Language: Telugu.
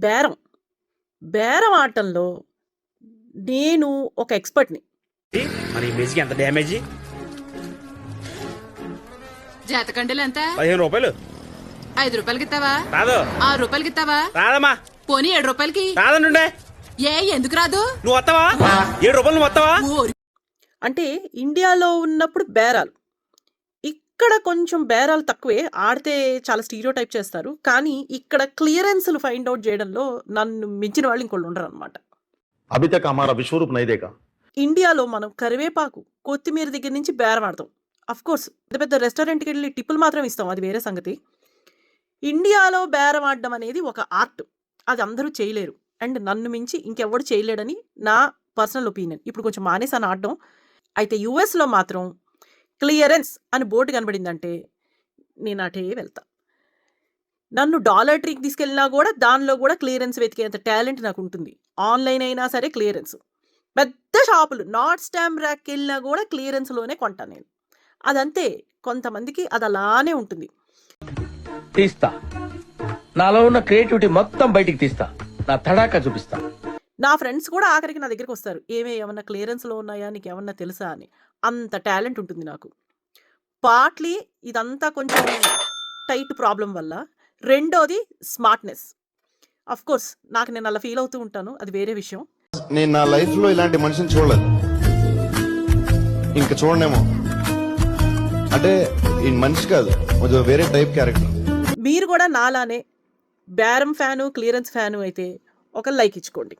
బేరం. బేరం ఆటంలో నేను ఒక ఎక్స్‌పర్ట్‌ని. మన ఇమేజ్‌కి ఎంత డ్యామేజి? జాతకండలు ఎంత? 15 రూపాయలు. 5 రూపాయలకి ఇస్తావా? రాదు. 6 రూపాయలకి ఇస్తావా? రాదమ్మా. పోనీ 7 రూపాయలకి? రాదనుండే. ఎందుకు రాదు? నువ్వు వస్తావా? 7 రూపాయలు నువ్వు వస్తావా? అంటే ఇండియాలో ఉన్నప్పుడు బేరాలు. ఇక్కడ కొంచెం బేరాలు తక్కువే. ఆడితే చాలా స్టీరియోటైప్ చేస్తారు. కానీ ఇక్కడ క్లియరెన్స్‌లు ఫైండ్ ఔట్ చేయడంలో నన్ను మించిన వాళ్ళు ఇంకోళ్ళు ఉండరనమాట. అభి తక్ హమారా విశ్వరూప్ నహీ దేఖా. ఇండియాలో మనం కరివేపాకు, కొత్తిమీర దగ్గర నుంచి బేరం ఆడతాం. అఫ్‌కోర్స్ పెద్ద పెద్ద రెస్టారెంట్‌కి వెళ్ళి టిప్పులు మాత్రం ఇస్తాం. అది వేరే సంగతి. ఇండియాలో బేరం ఆడడం అనేది ఒక ఆర్ట్. అది అందరూ చేయలేరు. అండ్ నన్ను మించి ఇంకెవ్వడు చేయలేడని నా పర్సనల్ ఒపీనియన్. ఇప్పుడు కొంచెం మానేసాను ఆడడం. అయితే యూఎస్‌లో మాత్రం క్లియరెన్స్ అని బోర్డు కనబడిందంటే నేను అటే వెళ్తా. నన్ను డాలర్ ట్రీకి తీసుకెళ్ళినా కూడా దానిలో కూడా క్లియరెన్స్ వెతికేంత టాలెంట్ నాకు ఉంటుంది. ఆన్లైన్ అయినా సరే క్లియరెన్స్. పెద్ద షాపులు నాట్ స్టాంప్ ర్యాక్‌కి వెళ్ళినా కూడా క్లియరెన్స్‌లోనే కొంటాను నేను. అదంతే. కొంతమందికి అది అలానే ఉంటుంది. తీస్తా, నాలో ఉన్న క్రియేటివిటీ మొత్తం బయటికి తీస్తా, నా తడాకా చూపిస్తా. నా ఫ్రెండ్స్ కూడా ఆఖరికి నా దగ్గరికి వస్తారు. ఏమన్నా క్లియరెన్స్‌లో ఉన్నాయా, నీకేమన్నా తెలుసా అని. అంత టాలెంట్ ఉంటుంది నాకు. పార్ట్లీ ఇదంతా కొంచెం టైట్ ప్రాబ్లం వల్ల. రెండోది స్మార్ట్‌నెస్. అఫ్‌కోర్స్ నాకు నేను అలా ఫీల్ అవుతూ ఉంటాను. అది వేరే విషయం. నేను నా లైఫ్లో ఇలాంటి మనిషిని చూడలేదు, ఇంకా చూడనేమో. అంటే ఈ మనిషి కాదు, కొంచెం వేరే టైప్ క్యారెక్టర్. మీరు కూడా నాలానే బేరం ఫ్యాను, క్లియరెన్స్ ఫ్యాను అయితే ఒక లైక్ ఇచ్చుకోండి.